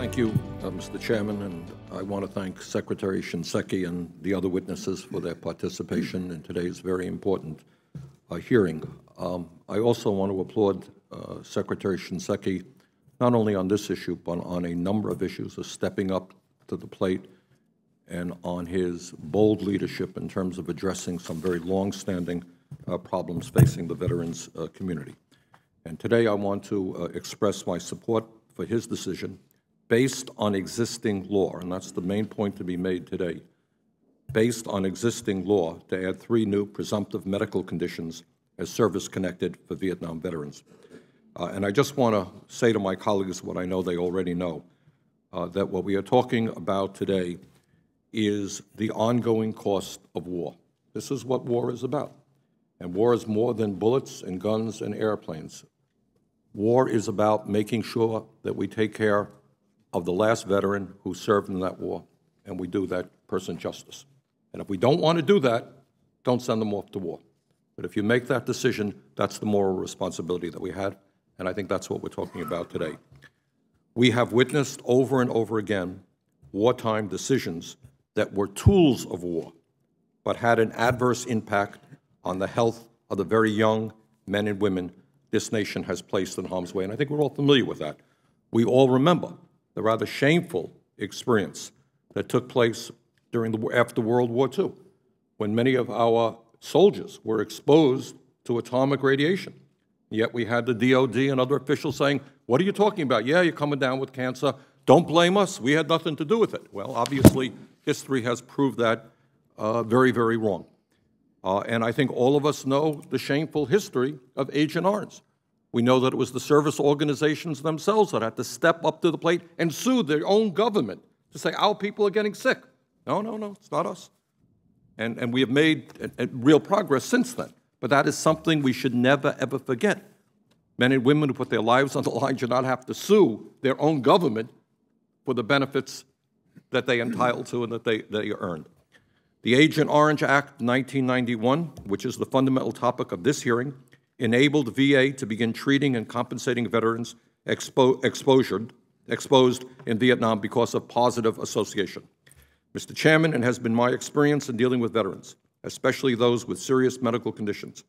Thank you, Mr. Chairman, and I want to thank Secretary Shinseki and the other witnesses for their participation in today's very important hearing. I also want to applaud Secretary Shinseki, not only on this issue, but on a number of issues, of stepping up to the plate and on his bold leadership in terms of addressing some very long-standing problems facing the veterans community. And today I want to express my support for his decision based on existing law, and that's the main point to be made today, based on existing law to add 3 new presumptive medical conditions as service-connected for Vietnam veterans. And I just want to say to my colleagues what I know they already know, that what we are talking about today is the ongoing cost of war. This is what war is about. And war is more than bullets and guns and airplanes. War is about making sure that we take care of the last veteran who served in that war, and we do that person justice. And if we don't want to do that, don't send them off to war. But if you make that decision, that's the moral responsibility that we had, and I think that's what we're talking about today. We have witnessed over and over again wartime decisions that were tools of war, but had an adverse impact on the health of the very young men and women this nation has placed in harm's way, and I think we're all familiar with that. We all remember the rather shameful experience that took place after World War II, when many of our soldiers were exposed to atomic radiation. Yet we had the DOD and other officials saying, what are you talking about? Yeah, you're coming down with cancer. Don't blame us. We had nothing to do with it. Well, obviously, history has proved that very, very wrong. And I think all of us know the shameful history of Agent Orange. We know that it was the service organizations themselves that had to step up to the plate and sue their own government to say, our people are getting sick. No, no, no, it's not us. And we have made real progress since then. But that is something we should never, ever forget. Men and women who put their lives on the line should not have to sue their own government for the benefits that they are entitled to and that they earned. The Agent Orange Act 1991, which is the fundamental topic of this hearing, enabled VA to begin treating and compensating veterans exposed in Vietnam because of positive association. Mr. Chairman, it has been my experience in dealing with veterans, especially those with serious medical conditions,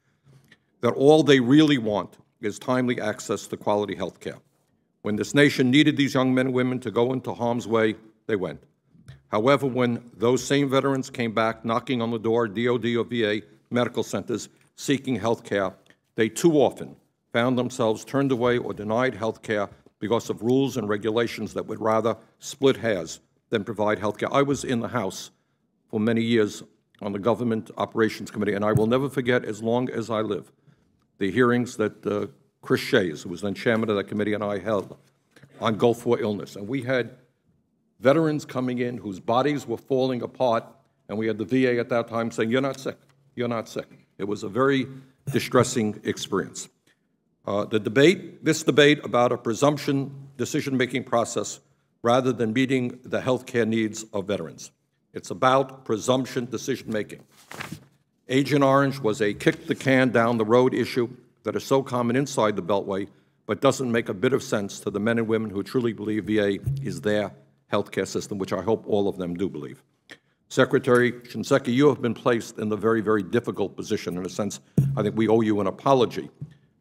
that all they really want is timely access to quality health care. When this nation needed these young men and women to go into harm's way, they went. However, when those same veterans came back knocking on the door, DOD or VA medical centers seeking health care, they too often found themselves turned away or denied health care because of rules and regulations that would rather split hairs than provide health care. I was in the House for many years on the Government Operations Committee, and I will never forget, as long as I live, the hearings that Chris Shays, who was then chairman of that committee, and I held on Gulf War illness. And we had veterans coming in whose bodies were falling apart, and we had the VA at that time saying, you're not sick, you're not sick. It was a very distressing experience. This debate about a presumption decision-making process rather than meeting the health care needs of veterans. It's about presumption decision-making. Agent Orange was a kick-the-can-down-the-road issue that is so common inside the Beltway, but doesn't make a bit of sense to the men and women who truly believe VA is their health care system, which I hope all of them do believe. Secretary Shinseki, you have been placed in the very, very difficult position. In a sense, I think we owe you an apology,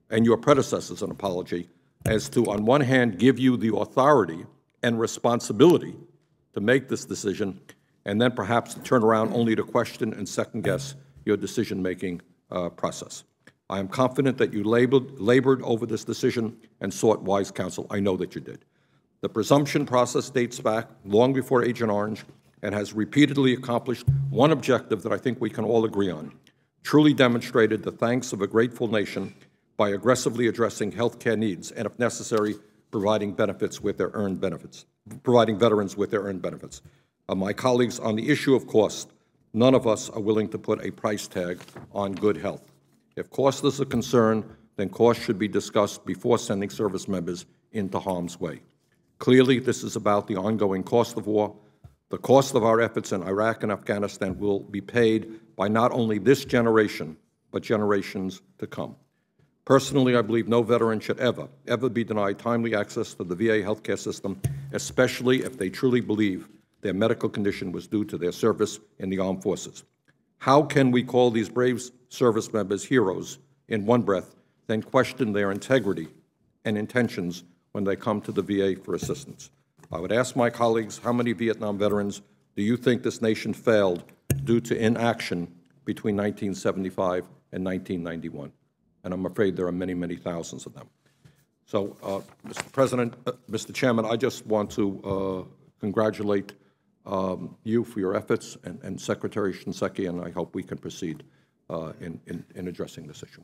and your predecessors an apology, as to, on one hand, give you the authority and responsibility to make this decision, and then perhaps to turn around only to question and second-guess your decision-making process. I am confident that you labored over this decision and sought wise counsel. I know that you did. The presumption process dates back long before Agent Orange and has repeatedly accomplished one objective that I think we can all agree on, truly demonstrated the thanks of a grateful nation by aggressively addressing health care needs and, if necessary, providing veterans with their earned benefits. My colleagues, on the issue of cost, none of us are willing to put a price tag on good health. If cost is a concern, then cost should be discussed before sending service members into harm's way. Clearly, this is about the ongoing cost of war. The cost of our efforts in Iraq and Afghanistan will be paid by not only this generation, but generations to come. Personally, I believe no veteran should ever be denied timely access to the VA healthcare system especially if they truly believe their medical condition was due to their service in the armed forces. How can we call these brave service members heroes in one breath, then question their integrity and intentions when they come to the VA for assistance? I would ask my colleagues, how many Vietnam veterans do you think this nation failed due to inaction between 1975 and 1991? And I'm afraid there are many, many thousands of them. So, Mr. President, Mr. Chairman, I just want to congratulate you for your efforts and Secretary Shinseki, and I hope we can proceed in addressing this issue.